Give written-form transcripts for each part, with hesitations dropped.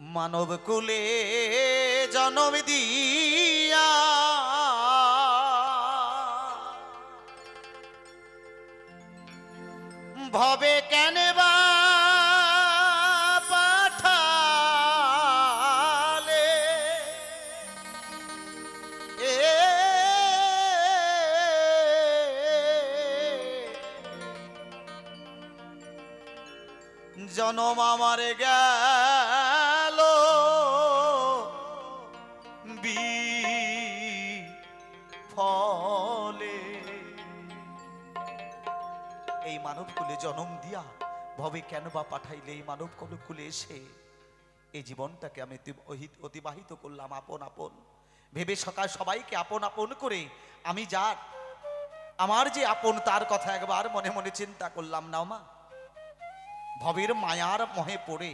মানব কুলে জন্ম দিয়া ভবে কেন বা পাঠালে জনম আমার গেল বিফলে। এই মানব কুলে জন্ম দিয়া ভবে কেন বা পাঠাইলে এই মানব কুলে এসে এই জীবনটাকে আমি অতিবাহিত করলাম আপন আপন ভেবে সকাল সবাইকে আপন আপন করে আমি যার আমার যে আপন তার কথা একবার মনে মনে চিন্তা করলাম না মা। ভবের মায়ার মোহে পড়ে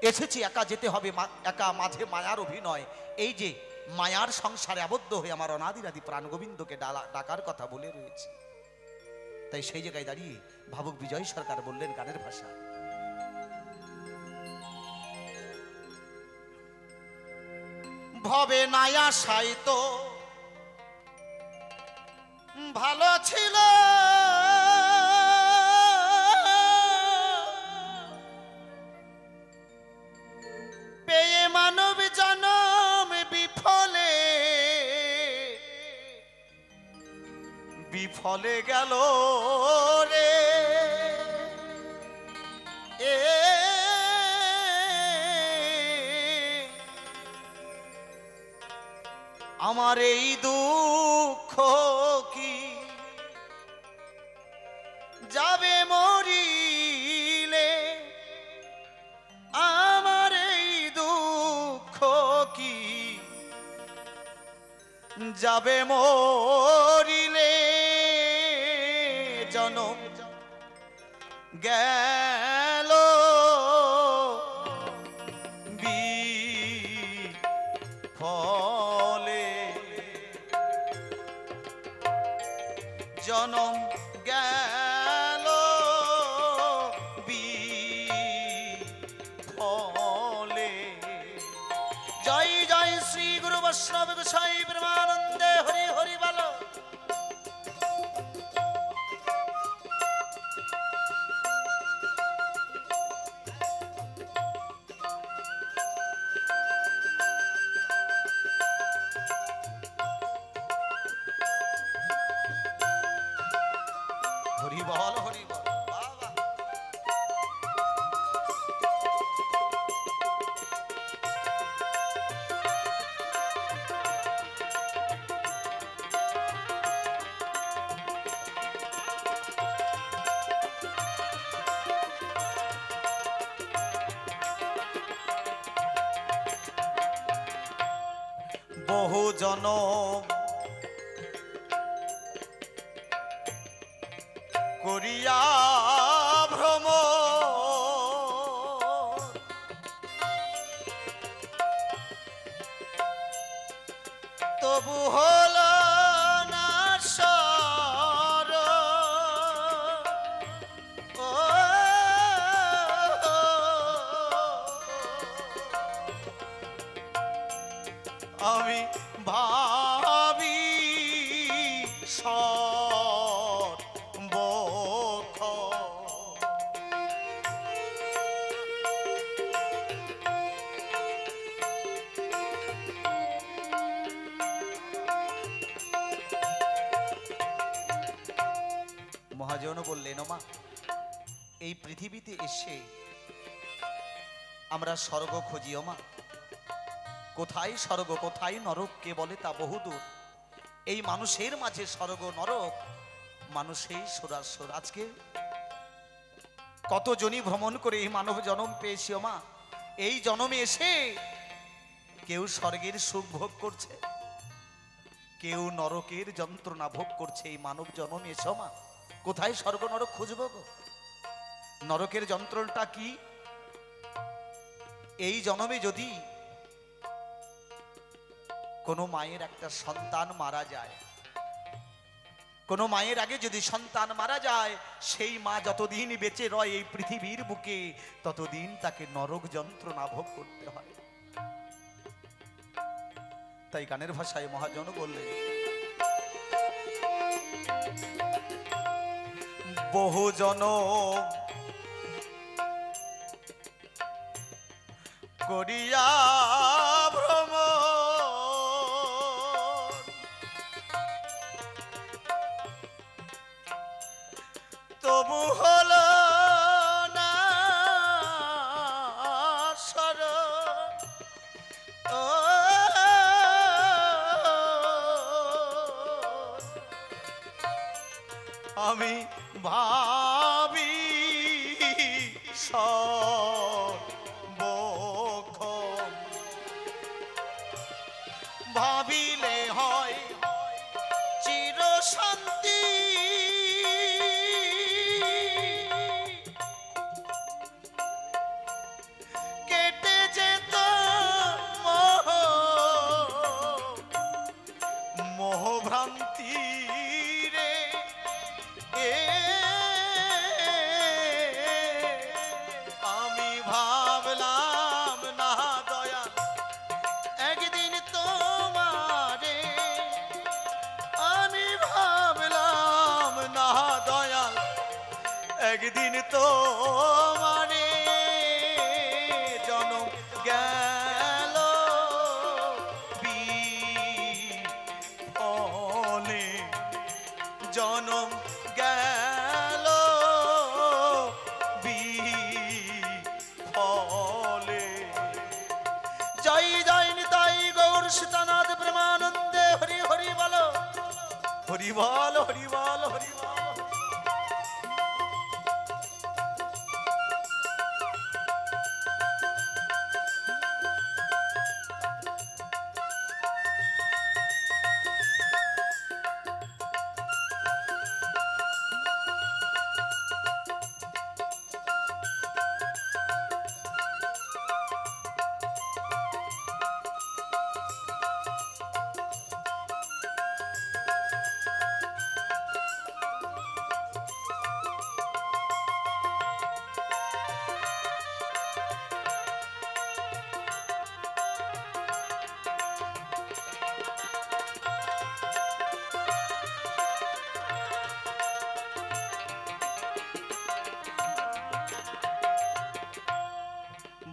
এসেছি, একা যেতে হবে, একা মাঝে মায়ার অভিনয়। এই যে মায়ার সংসারে আবদ্ধ হয়ে আমার অনাদিরাদি প্রাণ গোবিন্দকে ডাকার কথা বলে রয়েছে। তাই সেই জায়গায় দাঁড়িয়ে ভাবুক বিজয় সরকার বললেন গানের ভাষা, ভবে নায়া সাইত ভালো ছিল পেয়ে মানব জনম বিফলে বিফলে গেল রে। আমার এই দুঃখ কি যাবে মরিলে, আমার এই দুঃখ কি যাবে মরিলে। জনম গেল বিফলে, জনম গেল বিফলে। জয় জয় শ্রী গুরু বৈষ্ণব গোসাই প্রেমানন্দে হরি হরি বল। হরি বল হরি বল বাবা। বহু জনম করিয়া ভ্রম তবু হল না সর। আমি ভাবি সর্বক্ষ মহাজন বললেন, মা এই পৃথিবীতে এসে আমরা স্বর্গ খুঁজি। মা কোথায় স্বর্গ কোথায় নরক কে বলে তা বহুদূর। এই মানুষের মাঝে স্বর্গ নরক, মানুষেই সুরাসুর। আজকে কত জনই ভ্রমণ করে এই মানব জন্ম পেয়েছি মা। এই জন্মে এসে কেউ স্বর্গের সুখ ভোগ করছে, কেউ নরকের যন্ত্রণা ভোগ করছে। এই মানব জন্ম এসো মা, কোথায় স্বর্গ নরক খুঁজব গো? নরকের যন্ত্রণাটা কি? এই জন্মে যদি কোনো মায়ের একটা সন্তান মারা যায়, কোনো মায়ের আগে যদি সন্তান মারা যায়, সেই মা যতদিন বেঁচে রয় এই পৃথিবীর বুকে, ততদিন তাকে নরক যন্ত্রণা ভোগ করতে হয়। তাই গানের ভাষায় মহাজন বললেন, বহু জনম করিয়া ভ্রমণ, তবু হলো না শরণ। ও আমি ভাবি সর্বক্ষণ, ভাবিলে হয় চির শান্তি, কেটে যেত মোহ মোহভ্রান্তি রে। আমি ভাবলাম না দয়াল একদিন তোমারে, আমি ভাবলাম না দয়াল একদিন তোমারে, জনম গেল বিফলে, জনম গেল বিফলে। জয় জয় নিতাই গৌর সীতানাথ প্রেমানন্দে, হরি হরি বলো, হরি বল, হরি বল, হরি বল।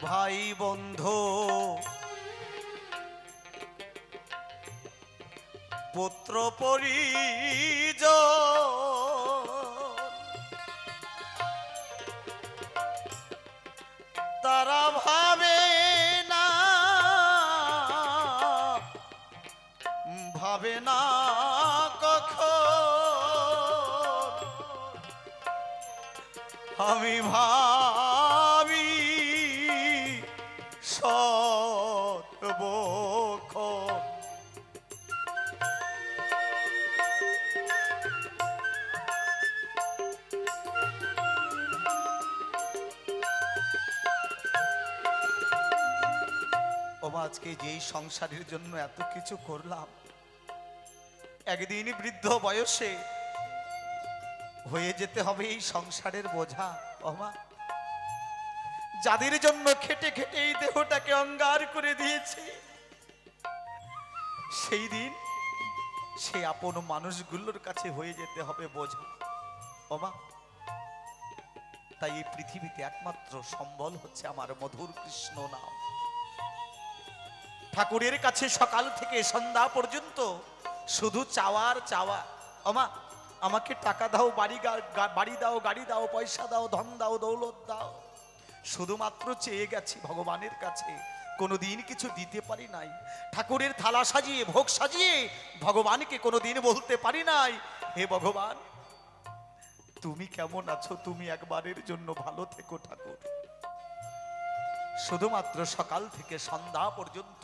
ভাই বন্ধু পুত্র পরিজন, তারা ভাবে না, ভাবে না কখন, আমি ভাবি সর্বক্ষণ। আজকে যেই সংসারের জন্য এত কিছু করলাম, একদিন বৃদ্ধ বয়সে হয়ে যেতে হবে এই সংসারের বোঝা। ওমা, যাদের জন্য খেটে খেটে এই দেহটাকে অঙ্গার করে দিয়েছে, সেই দিন সেই আপন মানুষগুলোর কাছে হয়ে যেতে হবে বোঝা। ওমা, তাই এই পৃথিবীতে একমাত্র সম্বল হচ্ছে আমার মধুর কৃষ্ণ নাম। ঠাকুরের কাছে সকাল থেকে সন্ধ্যা পর্যন্ত শুধু চাওয়ার চাওয়া। ওমা, আমাকে টাকা দাও, বাড়ি দাও, গাড়ি দাও, পয়সা দাও, ধন দাও, দৌলত দাও, শুধুমাত্র চেয়ে গেছি ভগবানের কাছে, কোনোদিন কিছু দিতে পারি নাই। ঠাকুরের থালা সাজিয়ে, ভোগ সাজিয়ে ভগবানকে কোনোদিন বলতে পারি নাই, হে ভগবান তুমি কেমন আছো, তুমি একবারের জন্য ভালো থেকো ঠাকুর। শুধুমাত্র সকাল থেকে সন্ধ্যা পর্যন্ত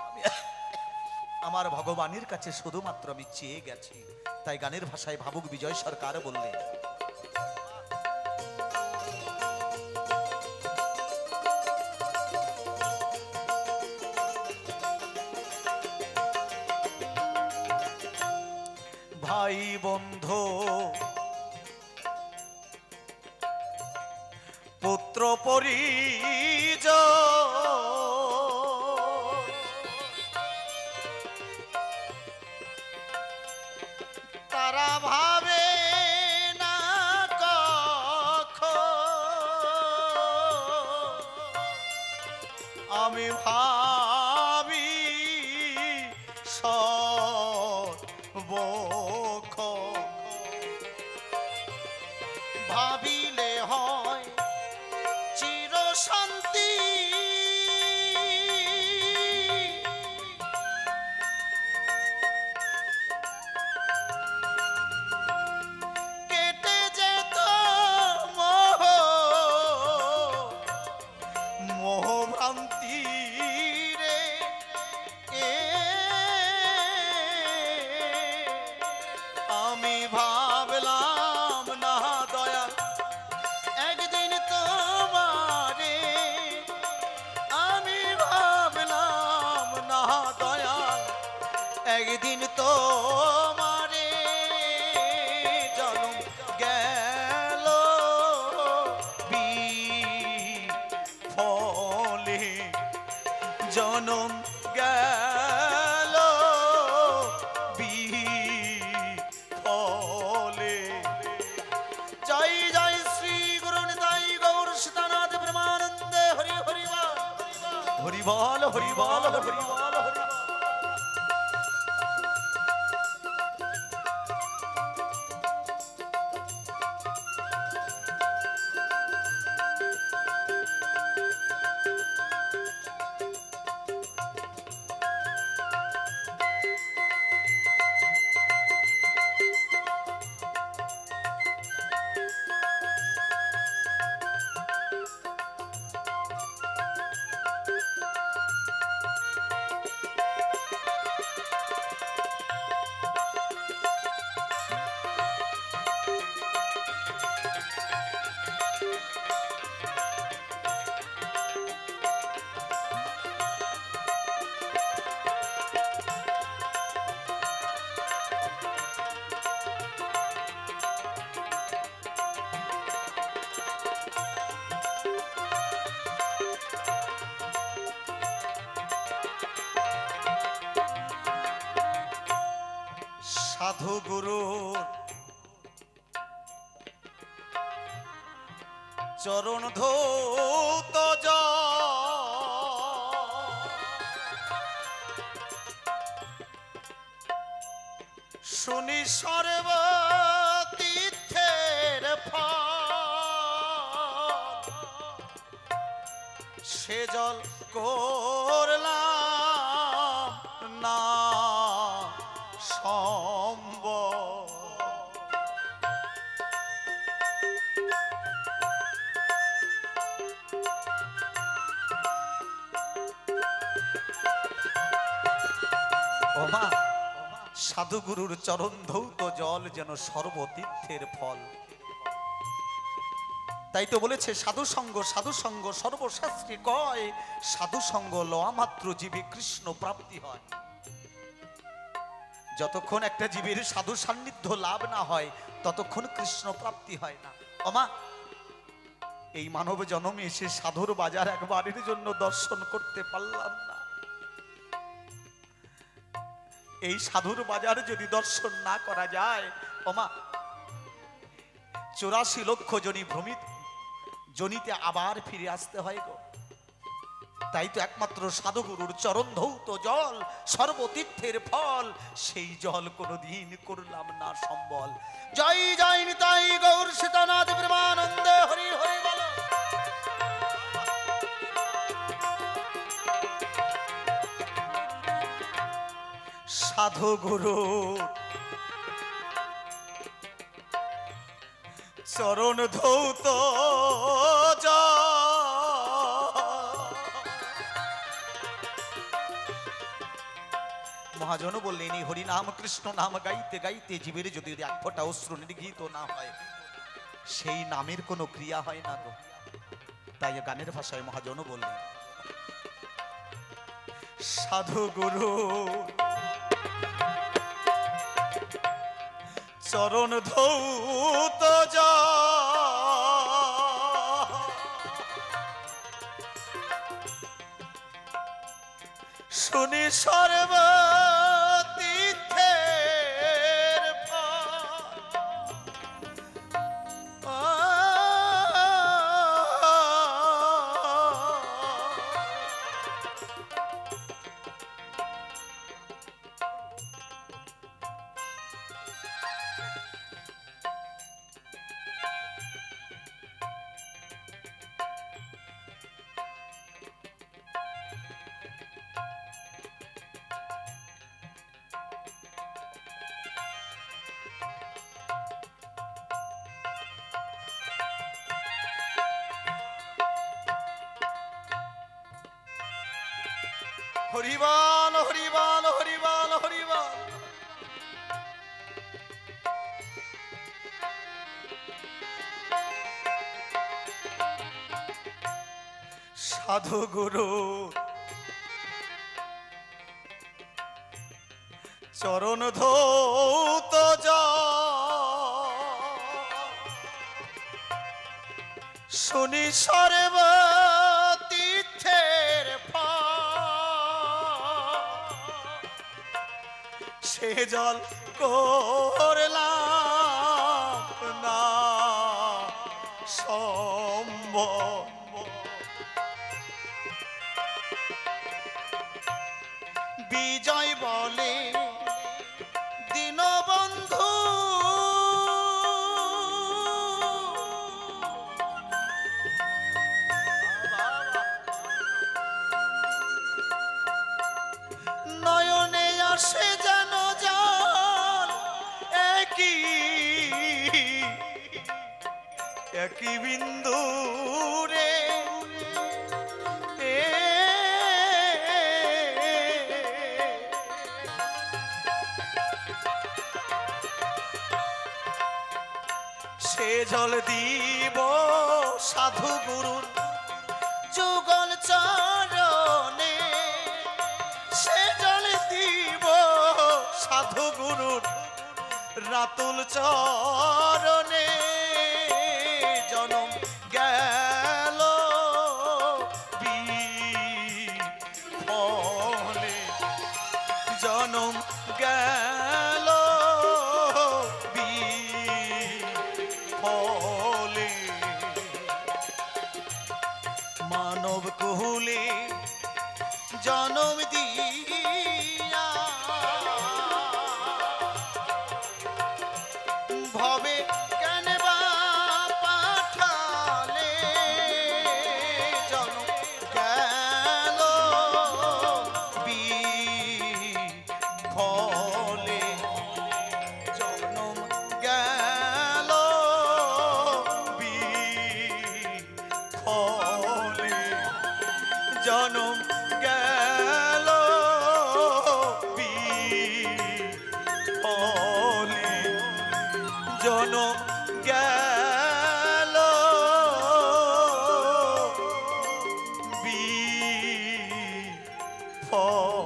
আমি আমার ভগবানের কাছে শুধুমাত্র আমি চেয়ে গেছি। তাই গানের ভাষায় ভাবুক বিজয় সরকার বললেন, ভাই বন্ধু পুত্র পরিজন তারা ভাবে না কখন আমি ভাবি সর্বক্ষণ ভাবিলে হয় চির শান্তি কেটে যেত মোহ মোহভ্রান্তি রে আমি ভাবলাম না দয়া একদিন তোমারে আমি ভাবলাম না দয়া একদিন তোমারে জন্ম গেল বিফলে জনম গেল বিফলে জয় জয় শ্রী গুরু নিতাই গৌর সীতানাথ ব্রহ্মানন্দে হরি হরি বল হরি বল হরি বল হরি বল হরি বল। সাধু গুরু চরণ ধৌত শুনি সর্বতীর্থের ফল সে জল করলাম না সম্ভব ওমা সাধুগুরুর চরণ ধৌত জল যেন সর্বতীর্থের ফল। তাই তো বলেছে সাধু সঙ্গ সর্বশাস্ত্রে কয় সাধু সঙ্গ লওয়া মাত্র জীবে কৃষ্ণ প্রাপ্তি হয়। যতক্ষণ একটা জীবের সাধু সান্নিধ্য লাভ না হয় ততক্ষণ কৃষ্ণ প্রাপ্তি হয় না। ওমা এই মানব জন্মে এসে সাধুর বাজার একবারের জন্য দর্শন করতে পারলাম না। এই সাধুর বাজার যদি দর্শন না করা যায় ওমা 84 লক্ষ জনি ভ্রমিত জনিতে আবার ফিরে আসতে হয় গো। তাই তো একমাত্র সাধুগুরুর চরণ ধৌত জল সর্বতীর্থের ফল, সেই জল কোনদিন করলাম না সম্বল। জয় জয় নিতাই গৌর সীতানাথ প্রেমানন্দে হরি হরি বল। সাধুগুরু চরণ ধৌত মহাজন বললেন এই হরি নাম কৃষ্ণ নাম গাইতে গাইতে জীবের যদি এক ফোঁটা অশ্রু নির্গিত না হয় সেই নামের কোনো ক্রিয়া হয় না গো। তাই গানের ভাষায় মহাজন বললেন সাধু গুরু চরণ ধৌত যা শুনি সর্বতীর্থের হরিবাল হরিবাল হরিবাল হরিবাল। সাধু গুরু চরণ ধৌত যা শুনি সর্বতীর্থের সে জল করলাম না সম্ভব। বিজয় বলে দীনবন্ধু নয়নে আসে যেন জল একই বিন্দু রে সে জল দিব সাধু গুরুর যুগল চরণে সে জল দিব সাধু গুরুর রাতুল চরণে জনম গেল বিফলে জনম গেল বিফলে মানব কুলে জনম দিয়া ভবে কেন বা পাঠালে জনম গেল বিফলে জনম গেল বিফলে জনম গেল বিফলে জনম গেল বিফলে।